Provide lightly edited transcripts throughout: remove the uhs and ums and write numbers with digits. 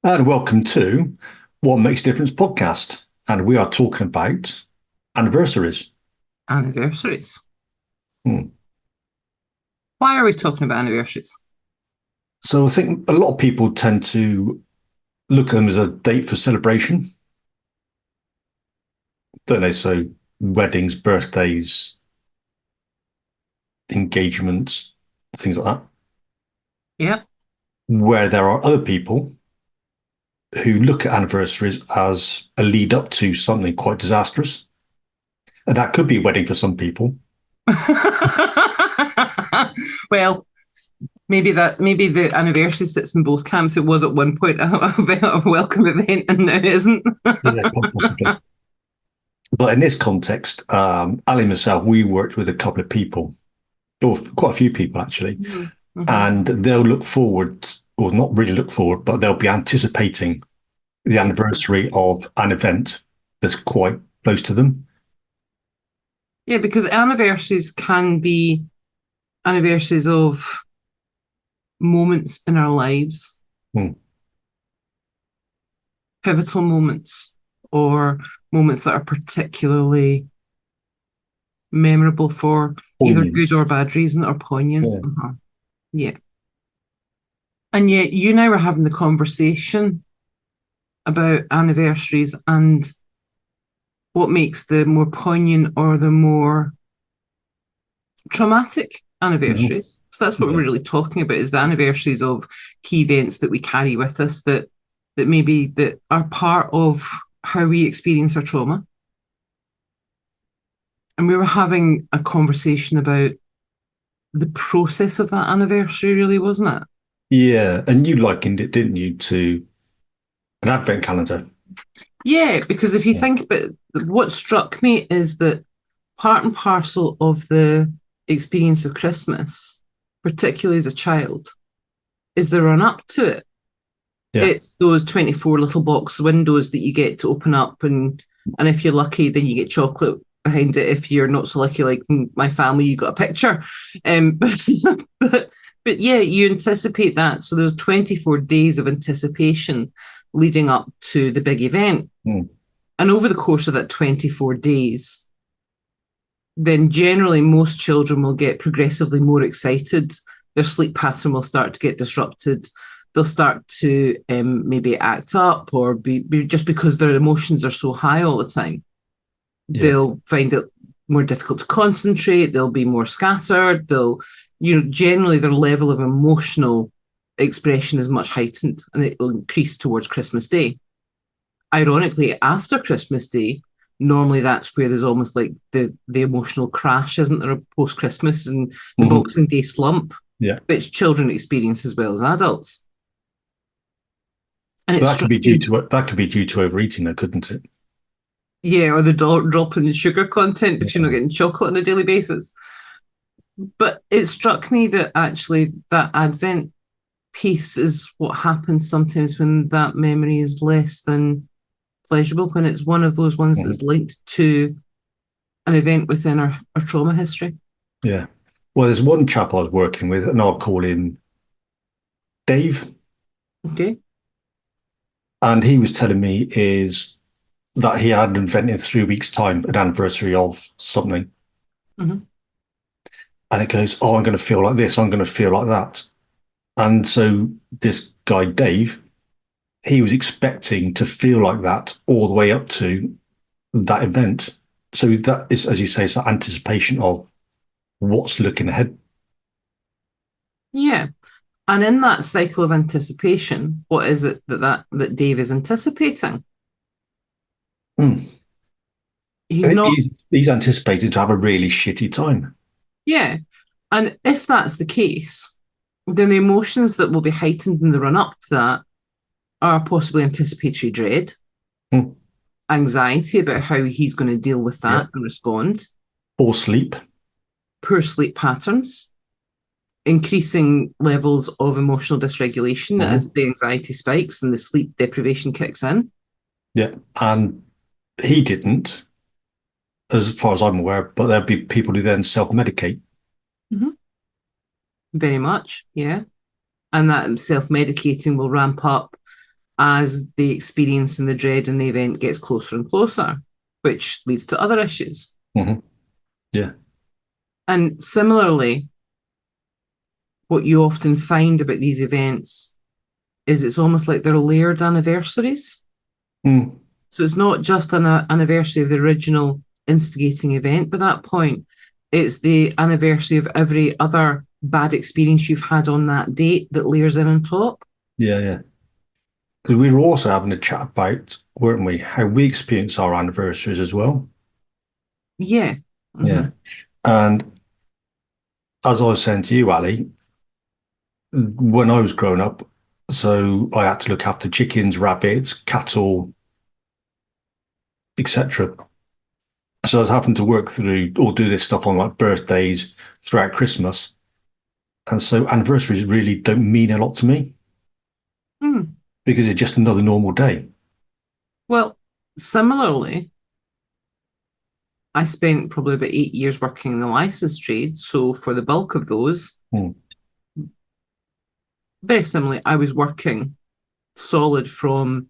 And welcome to What Makes a Difference podcast. And we are talking about anniversaries. Anniversaries. Hmm. Why are we talking about anniversaries? So I think a lot of people tend to look at them as a date for celebration, don't they? So weddings, birthdays, engagements, things like that. Yeah. Where there are other people who look at anniversaries as a lead up to something quite disastrous. And that could be a wedding for some people. Well, maybe the anniversary sits in both camps. It was at one point a welcome event and now isn't. Yeah, possibly. But in this context, Ali and myself, we worked with a couple of people, or quite a few people actually, Mm-hmm. and they'll look forward, or not really look forward, but they'll be anticipating the anniversary of an event that's quite close to them. Yeah, because anniversaries can be anniversaries of moments in our lives, Hmm. pivotal moments, or moments that are particularly memorable for either Poignant. good or bad reason or poignant. Yeah. Uh-huh. Yeah. And yet you and I were having the conversation about anniversaries and what makes the more poignant or the more traumatic Mhm. anniversaries. So that's what we're Yeah. really talking about is the anniversaries of key events that we carry with us that maybe that are part of how we experience our trauma. And we were having a conversation about the process of that anniversary, really, wasn't it? Yeah. And you likened it, didn't you, to an advent calendar? Yeah, because if you Yeah. think about what struck me is that part and parcel of the experience of Christmas, particularly as a child, is the run up to it. Yeah. It's those 24 little box windows that you get to open up, and if you're lucky, then you get chocolate behind it. If you're not so lucky, like my family, you got a picture. But, but, but yeah, you anticipate that. So there's 24 days of anticipation leading up to the big event. Mm. And over the course of that 24 days, then generally most children will get progressively more excited. Their sleep pattern will start to get disrupted. They'll start to maybe act up or be just because their emotions are so high all the time. Yeah. They'll find it more difficult to concentrate. They'll be more scattered. Generally their level of emotional expression is much heightened and it will increase towards Christmas Day. Ironically, after Christmas Day, normally that's where there's almost like the emotional crash, isn't there, post Christmas and the Mhm. Boxing Day slump, Yeah. which children experience as well as adults. And But it's struck me, that could be due to overeating, though, couldn't it? yeah, or the drop in the sugar content because you're not Yeah. getting chocolate on a daily basis. But it struck me that actually that Advent piece is what happens sometimes when that memory is less than pleasurable, when it's one of those ones that's Mhm. linked to an event within our trauma history. Yeah. Well, there's one chap I was working with, and I'll call him Dave. Okay. And he was telling me is that he had an event in 3 weeks' time, an anniversary of something. Mm-hmm. And it goes, oh, I'm going to feel like this, I'm going to feel like that. And so this guy, Dave, he was expecting to feel like that all the way up to that event. So that is, as you say, it's that anticipation of what's looking ahead. Yeah. And in that cycle of anticipation, what is it that Dave is anticipating? Mm. He's not, He's anticipating to have a really shitty time. yeah. And if that's the case, then the emotions that will be heightened in the run up to that are possibly anticipatory dread, Mm. anxiety about how he's going to deal with Yeah. that and respond, Or sleep. poor sleep patterns, increasing levels of emotional dysregulation as Mhm. the anxiety spikes and the sleep deprivation kicks in. Yeah. And he didn't, as far as I'm aware, but there'll be people who then self medicate. Mm-hmm. Very much, yeah. And that self medicating will ramp up as the experience and the dread and the event gets closer and closer, which leads to other issues. Mm-hmm. Yeah. And similarly, what you often find about these events is it's almost like they're layered anniversaries. Mm. So it's not just an anniversary of the original instigating event by that point. It's the anniversary of every other bad experience you've had on that date that layers in on top. Yeah, yeah. Because we were also having a chat about, weren't we, how we experience our anniversaries as well. Yeah. Yeah. Mm-hmm. And as I was saying to you, Ali, when I was growing up, so I had to look after chickens, rabbits, cattle, etc. So I was having to work through or do this stuff on like birthdays throughout Christmas. And so anniversaries really don't mean a lot to me Mm. because it's just another normal day. Well, similarly, I spent probably about 8 years working in the license trade. So for the bulk of those, Mm. very similarly, I was working solid from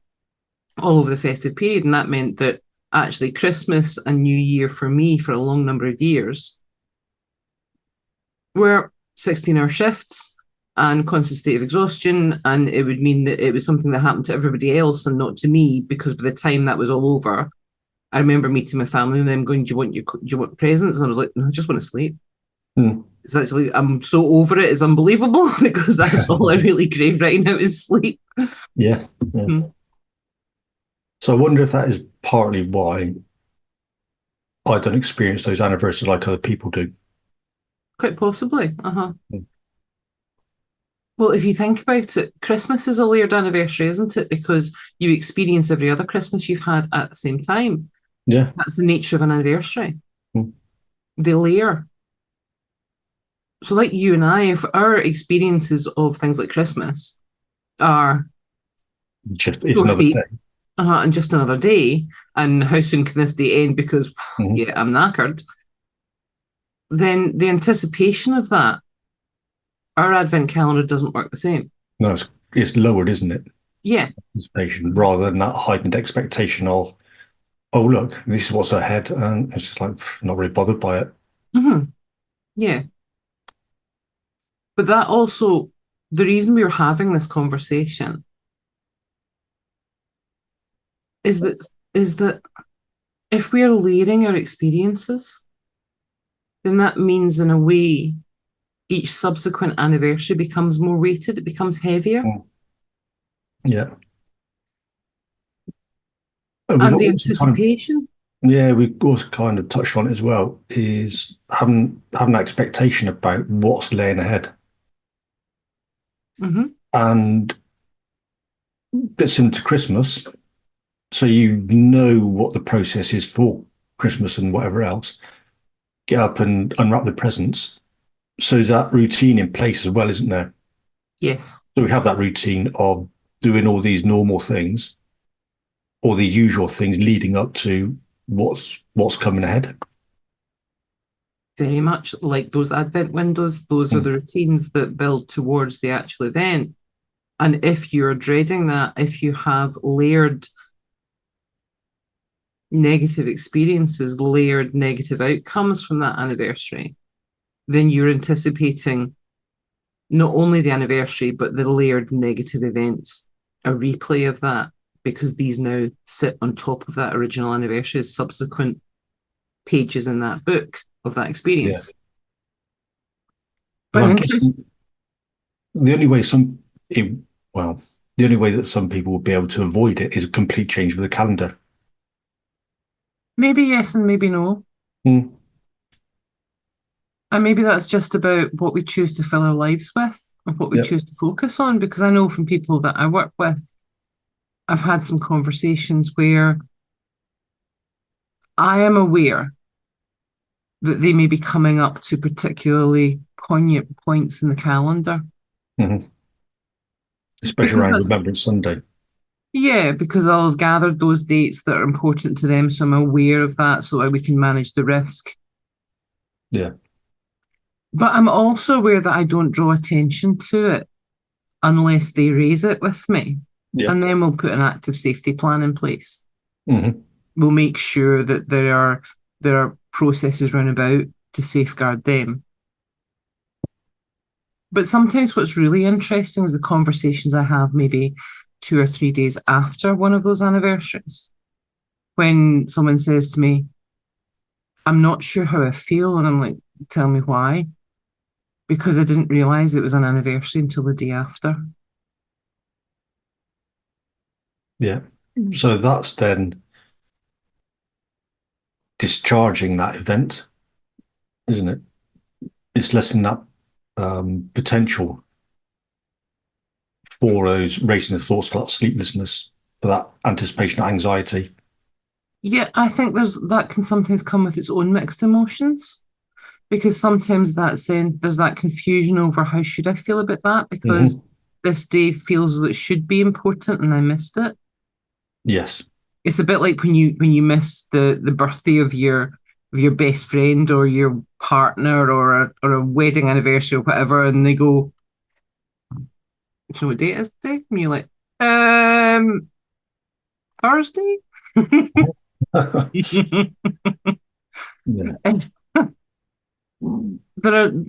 all over the festive period. And that meant that actually Christmas and New Year for me for a long number of years were 16-hour shifts and constant state of exhaustion. And it would mean that it was something that happened to everybody else and not to me, because by the time that was all over, I remember meeting my family and them going, do you want presents? And I was like, no, I just want to sleep. Mm. It's actually, I'm so over it, it's unbelievable because that's all I really crave right now is sleep. Yeah. Yeah. Hmm. So I wonder if that is partly why I don't experience those anniversaries like other people do. Quite possibly. Uh-huh. Mm. Well, if you think about it, Christmas is a layered anniversary, isn't it? Because you experience every other Christmas you've had at the same time. Yeah. That's the nature of an anniversary. Mm. They layer. So, like you and I, if our experiences of things like Christmas are Just it's sore another day. feet, and just another day, and how soon can this day end? Because, Mm-hmm. yeah, I'm knackered. Then the anticipation of that, our advent calendar doesn't work the same. No, it's lowered, isn't it? Yeah. Anticipation rather than that heightened expectation of, oh, look, this is what's ahead. And it's just like, not really bothered by it. Mm-hmm. Yeah. But that also, the reason we are having this conversation is that if we are layering our experiences, then that means in a way each subsequent anniversary becomes more weighted, it becomes heavier. Mm. Yeah. And we've And the also kind of, anticipation. yeah, we also kind of touched on it as well, is having that expectation about what's laying ahead. Mm-hmm. And bits into Christmas, so you know what the process is for Christmas and whatever else. Get up and unwrap the presents. So is that routine in place as well, isn't there? Yes, So we have that routine of doing all these normal things, all these usual things leading up to what's coming ahead. very much like those Advent windows. Those are Mm. the routines that build towards the actual event. And if you're dreading that, if you have layered negative experiences, layered negative outcomes from that anniversary, then you're anticipating not only the anniversary, but the layered negative events, a replay of that, because these now sit on top of that original anniversary as subsequent pages in that book of that Yeah. experience. And But I'm interest, guessing the only way it, well, the only way that some people will be able to avoid it is a complete change with the calendar. maybe yes and maybe no. Mm. And maybe that's just about what we choose to fill our lives with and what we Yep. choose to focus on. Because I know from people that I work with, I've had some conversations where I am aware that they may be coming up to particularly poignant points in the calendar. Mm-hmm. Especially Because around that's, Remembrance Sunday. yeah, because I'll have gathered those dates that are important to them. So I'm aware of that so that we can manage the risk. Yeah. But I'm also aware that I don't draw attention to it unless they raise it with me. Yeah. And then we'll put an active safety plan in place. Mm-hmm. We'll make sure that there are processes run about to safeguard them. But sometimes what's really interesting is the conversations I have maybe 2 or 3 days after one of those anniversaries, when someone says to me, I'm not sure how I feel. And I'm like, tell me why. Because I didn't realize it was an anniversary until the day after. Yeah. So that's then discharging that event, isn't it? It's lessening that potential for those racing thoughts, for that sleeplessness, for that anticipation, anxiety. Yeah, I think that can sometimes come with its own mixed emotions, because sometimes there's that confusion over how should I feel about that, because Mm-hmm. this day feels that it should be important and I missed it. Yes. It's a bit like when you miss the birthday of your best friend or your partner or a wedding anniversary or whatever, and they go, "Do you know what date it is today?" And you're like, Thursday. Yeah. And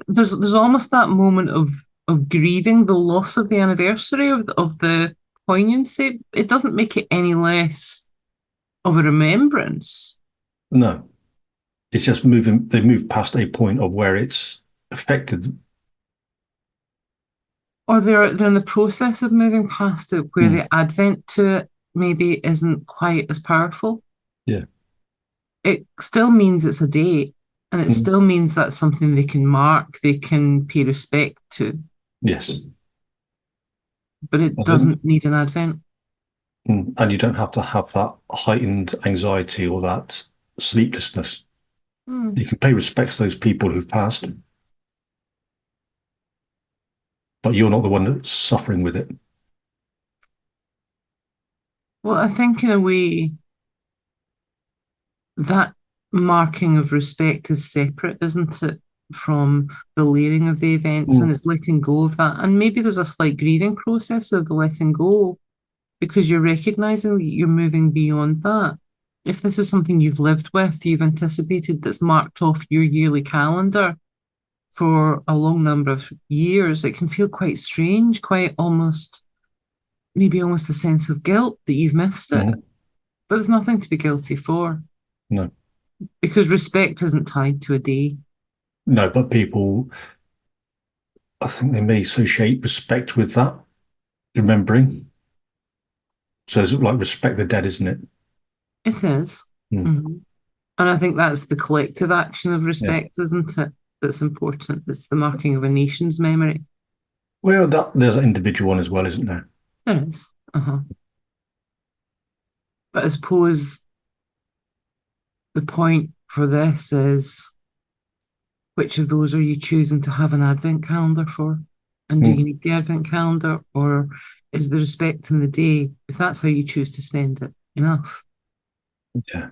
there's almost that moment of grieving the loss of the anniversary of the poignancy. It doesn't make it any less of a remembrance. No, it's just moving. They've moved past a point of where it's affected. Or they're in the process of moving past it, where Mm. the advent to it maybe isn't quite as powerful. Yeah. It still means it's a date, and it Mm. still means that's something they can mark, they can pay respect to, Yes. but it I think, doesn't need an advent. and you don't have to have that heightened anxiety or that sleeplessness. Hmm. You can pay respect to those people who've passed, but you're not the one that's suffering with it. Well, I think in a way that marking of respect is separate, isn't it, from the layering of the events, and Mm. it's letting go of that. And maybe there's a slight grieving process of the letting go, because you're recognizing that you're moving beyond that. If this is something you've lived with, you've anticipated, that's marked off your yearly calendar for a long number of years, it can feel quite strange, quite almost, maybe almost a sense of guilt that you've missed it. Mhm. But there's nothing to be guilty for, No, because respect isn't tied to a day. no, but people, I think they may associate respect with that, remembering. So it's like respect the dead, isn't it? It is. Mm. Mhm. And I think that's the collective action of Yeah. respect, isn't it? That's important. It's the marking of a nation's memory. Well, that there's an individual one as well, isn't there? There is. Uh-huh. But I suppose the point for this is, which of those are you choosing to have an advent calendar for? And do you Mm. need the advent calendar, or is the respect in the day, if that's how you choose to spend it, enough? Yeah.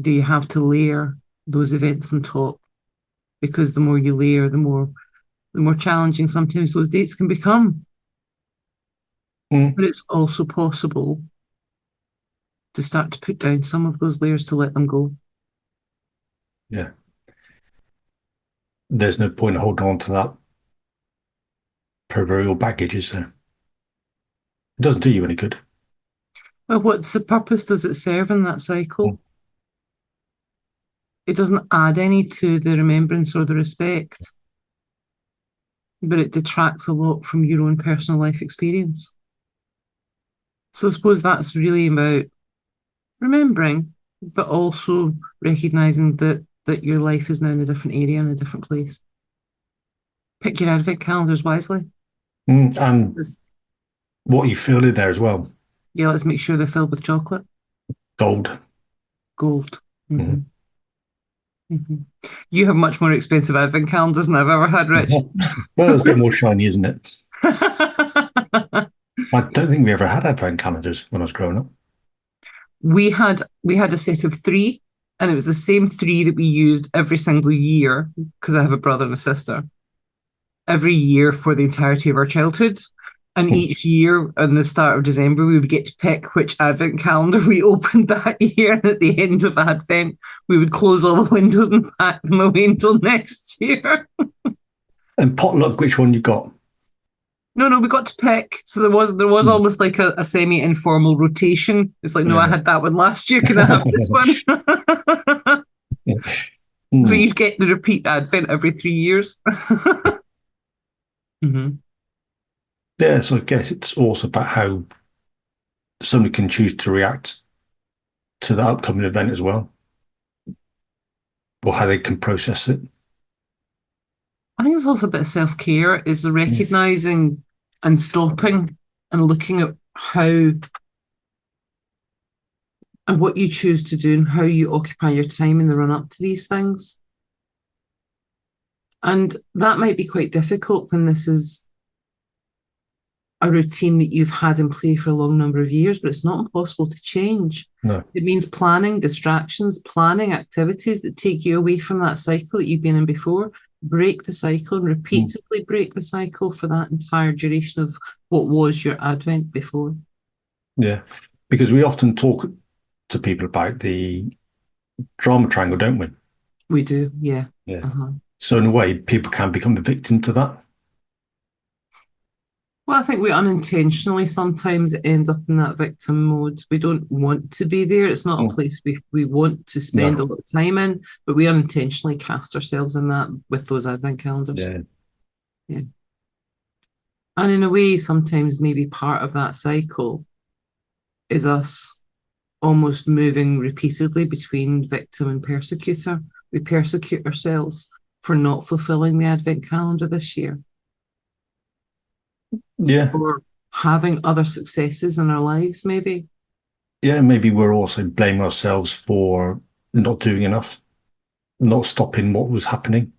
Do you have to layer those events on top? Because the more you layer, the more challenging sometimes those dates can become. Mm. But it's also possible to start to put down some of those layers, to let them go. Yeah. There's no point holding on to that proverbial baggage, is there? It doesn't do you any good. Well, what's the purpose does it serve in that Mm. cycle? It doesn't add any to the remembrance or the respect, but it detracts a lot from your own personal life experience. So I suppose that's really about remembering, but also recognizing that your life is now in a different area, in a different place. Pick your advent calendars wisely. And Let's, what you feel in there as well. yeah, let's make sure they're filled with chocolate, Gold. gold. Mm-hmm. Mhm. Mm-hmm. You have much more expensive advent calendars than I've ever had, Rich. Well, it's a bit more shiny, isn't it? I don't think we ever had advent calendars when I was growing up. we had a set of three, and it was the same three that we used every single year, because I have a brother and a sister. Every year for the entirety of our childhood. And each year, in the start of December, we would get to pick which Advent calendar we opened that year. And at the end of Advent, we would close all the windows and pack them away until next year. And potluck, which one you got? No, we got to pick. So there was almost like a semi-informal rotation. It's like, no, I Yeah. had that one last year. Can I have this one? So Mm. you'd get the repeat Advent every 3 years. Mm-hmm. Yeah, so I guess it's also about how somebody can choose to react to the upcoming event as well, or how they can process it. I think it's also a bit of self-care, is Yeah. recognizing and stopping and looking at how and what you choose to do and how you occupy your time in the run up to these things. And that might be quite difficult when this is a routine that you've had in play for a long number of years, but it's not impossible to change. No. It means planning distractions, planning activities that take you away from that cycle that you've been in before. Break the cycle and repeatedly break the cycle for that entire duration of what was your Advent before. Yeah, because we often talk to people about the drama triangle, don't we? We do, yeah. Yeah. Uh-huh. So in a way, people can become a victim to that. Well, I think we unintentionally sometimes end up in that victim mode. We don't want to be there. It's not a place we want to spend a No. lot of time in, but we unintentionally cast ourselves in that with those Advent calendars. Yeah. Yeah. And in a way, sometimes maybe part of that cycle is us almost moving repeatedly between victim and persecutor. We persecute ourselves for not fulfilling the Advent calendar this year. Yeah. Or having other successes in our lives, maybe. Yeah, maybe we're also blaming ourselves for not doing enough, not stopping what was happening.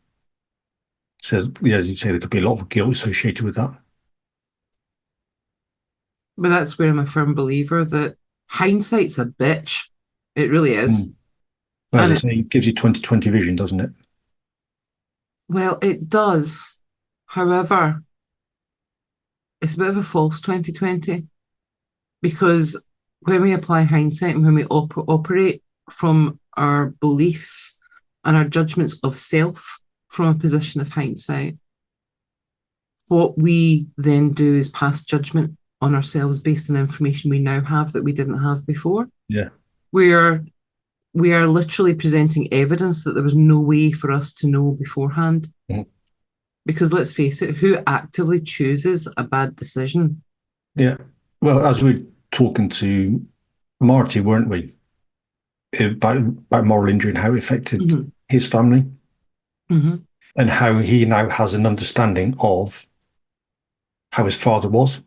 So, yeah, as you say, there could be a lot of guilt associated with that. But that's where I'm a firm believer that hindsight's a bitch. It really is. As And I say, it gives you 2020 vision, doesn't it? well, it does. However, it's a bit of a false 2020 because when we apply hindsight and when we operate from our beliefs and our judgments of self from a position of hindsight, what we then do is pass judgment on ourselves based on information we now have that we didn't have before. Yeah. We are literally presenting evidence that there was no way for us to know beforehand. Mhm. Because let's face it, who actively chooses a bad decision? Yeah. Well, as we were talking to Marty, weren't we? About moral injury and how it affected his family and how he now has an understanding of how his father was.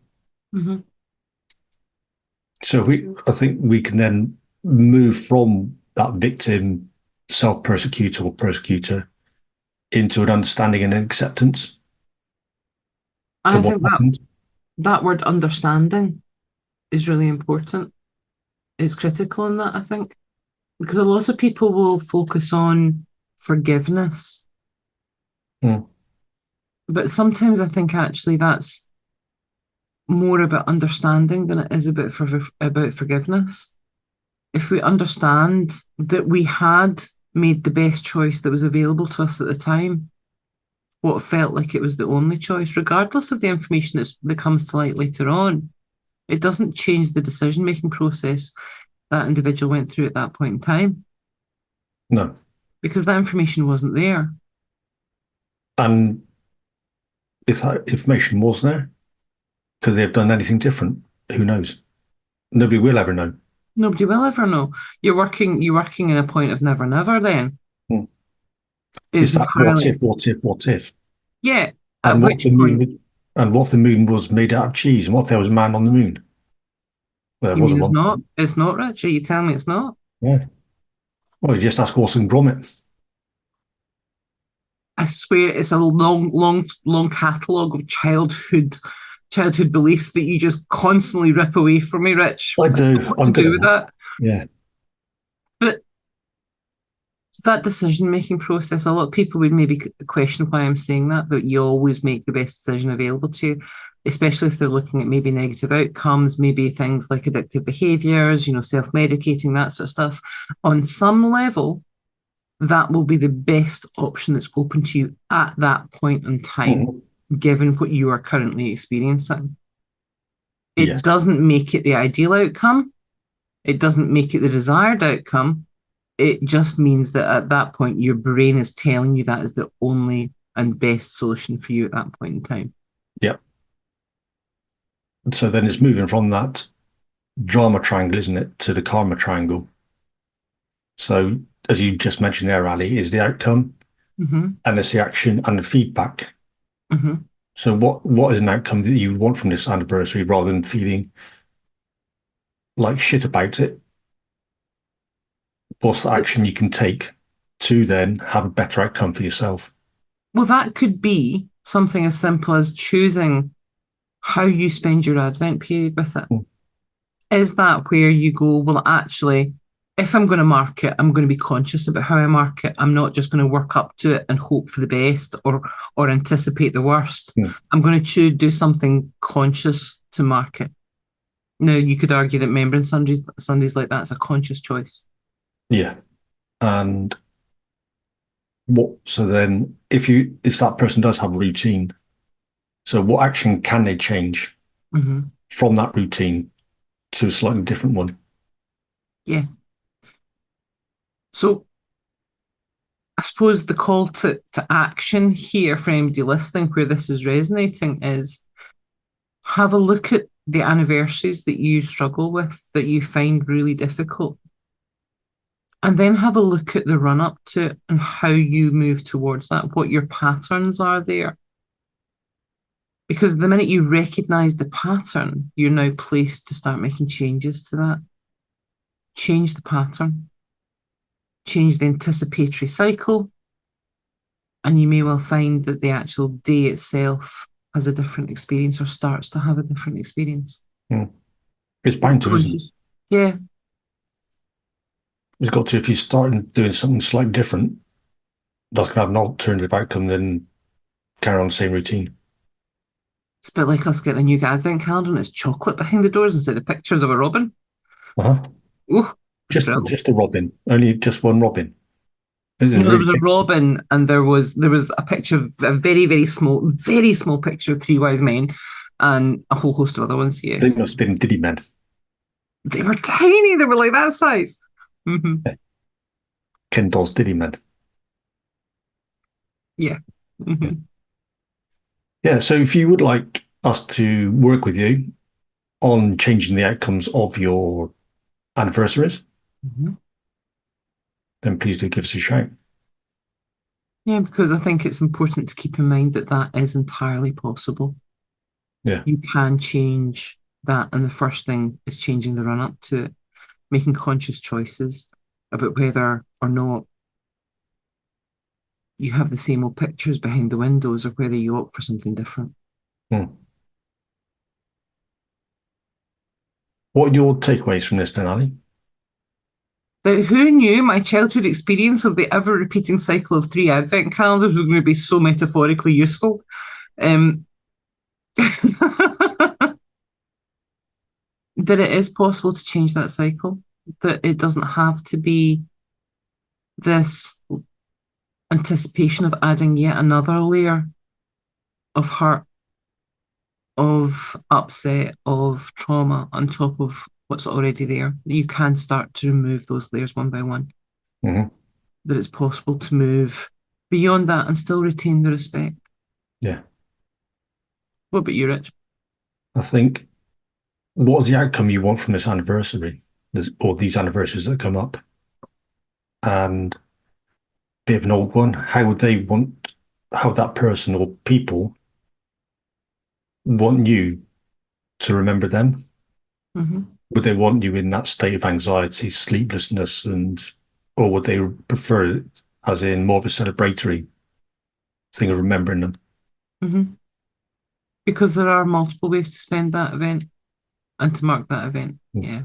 So I think we can then move from that victim, self-persecutor or persecutor into an understanding and an acceptance And I of what think happened. that word understanding is really important. It's critical in that, I think, because a lot of people will focus on forgiveness. But sometimes I think actually that's more about understanding than it is about forgiveness. If we understand that we had made the best choice that was available to us at the time, what felt like it was the only choice, regardless of the information that comes to light later on, it doesn't change the decision-making process that individual went through at that point in time. No. Because that information wasn't there. And if that information was there, could they have done anything different? Who knows? Nobody will ever know. Nobody will ever know. You're working in a point of never, never then. It's that what entirely... if, what if, what if? Yeah. And At which point... And what if the moon was made out of cheese? And what if there was a man on the moon? Well, there You mean wasn't it's one. not? It's not, Rich? Are you telling me it's not? Yeah. Well, you just ask Orson Gromit. I swear it's a long catalogue of childhood beliefs that you just constantly rip away from me, Rich. I do. What to do with that? Yeah. But that decision-making process, a lot of people would maybe question why I'm saying that, but you always make the best decision available to you. especially if they're looking at maybe negative outcomes, maybe things like addictive behaviors, self-medicating, that sort of stuff. On some level, that will be the best option that's open to you at that point in time, Mhm. given what you are currently experiencing. It Yes. doesn't make it the ideal outcome. It doesn't make it the desired outcome. It just means that at that point, your brain is telling you that is the only and best solution for you at that point in time. Yep. So then it's moving from that drama triangle, isn't it, to the karma triangle. So as you just mentioned there, Ali, is the outcome, Mm-hmm. and it's the action and the feedback. Mm-hmm. So what is an outcome that you want from this anniversary rather than feeling like shit about it? What's the action you can take to then have a better outcome for yourself? Well, that could be something as simple as choosing how you spend your Advent period with it. Mm. Is that where you go, well, actually, if I'm going to mark it, I'm going to be conscious about how I mark it. I'm not just going to work up to it and hope for the best or anticipate the worst. Mm. I'm going to do something conscious to mark it. Now, you could argue that Remembrance Sundays like that's a conscious choice. Yeah. And so then if that person does have a routine, so what action can they change Mm-hmm. from that routine to a slightly different one? Yeah. So I suppose the call to action here for anybody listening where this is resonating is have a look at the anniversaries that you struggle with, that you find really difficult, and then have a look at the run up to it and how you move towards that, what your patterns are there. Because the minute you recognize the pattern, you're now placed to start making changes to that. Change the pattern, change the anticipatory cycle, and you may well find that the actual day itself has a different experience or starts to have a different experience. Mm. It's bound to, isn't it? Conscious. Yeah. It's got to, if you start doing something slightly different, that's going to have an alternative outcome than carry on the same routine. It's a bit like us getting a new advent calendar and it's chocolate behind the doors instead of pictures of a robin. Uh-huh. Ooh, Just thrill. just a robin, only just one robin. It's a There really was a big. robin and there was a picture of a very small picture of three wise men and a whole host of other ones. They Yes. must have been Diddy men. They were tiny, they were like that size. Mm-hmm. Ken Doll's Diddy men. Yeah. Yeah. Mm-hmm. Yeah. So if you would like us to work with you on changing the outcomes of your anniversaries, Mm-hmm. then please do give us a shout. Yeah, because I think it's important to keep in mind that that is entirely possible. Yeah. You can change that, and the first thing is changing the run up to it, making conscious choices about whether or not you have the same old pictures behind the windows or whether you opt for something different. Hmm. What are your takeaways from this then, Ali? But who knew my childhood experience of the ever repeating cycle of three advent calendars was going to be so metaphorically useful? Um, that it is possible to change that cycle, that it doesn't have to be this anticipation of adding yet another layer of hurt, of upset, of trauma on top of what's already there. You can start to remove those layers one by one. Mm-hmm. That it's possible to move beyond that and still retain the respect. Yeah. What about you, Rich? I think what is the outcome you want from this anniversary, or these anniversaries that come up? And bit of an old one. How that person or people want you to remember them? Mm-hmm. Would they want you in that state of anxiety, sleeplessness, or would they prefer it as in more of a celebratory thing of remembering them? Mm-hmm. Because there are multiple ways to spend that event and to mark that event. Yeah.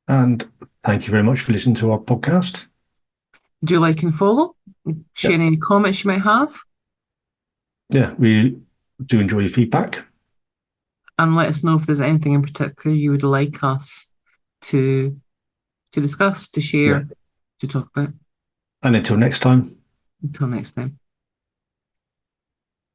And thank you very much for listening to our podcast. Do you like and follow? Share Yep. any comments you might have? Yeah, we do enjoy your feedback. and let us know if there's anything in particular you would like us to discuss, to Yeah. share, to talk about. And until next time. Until next time.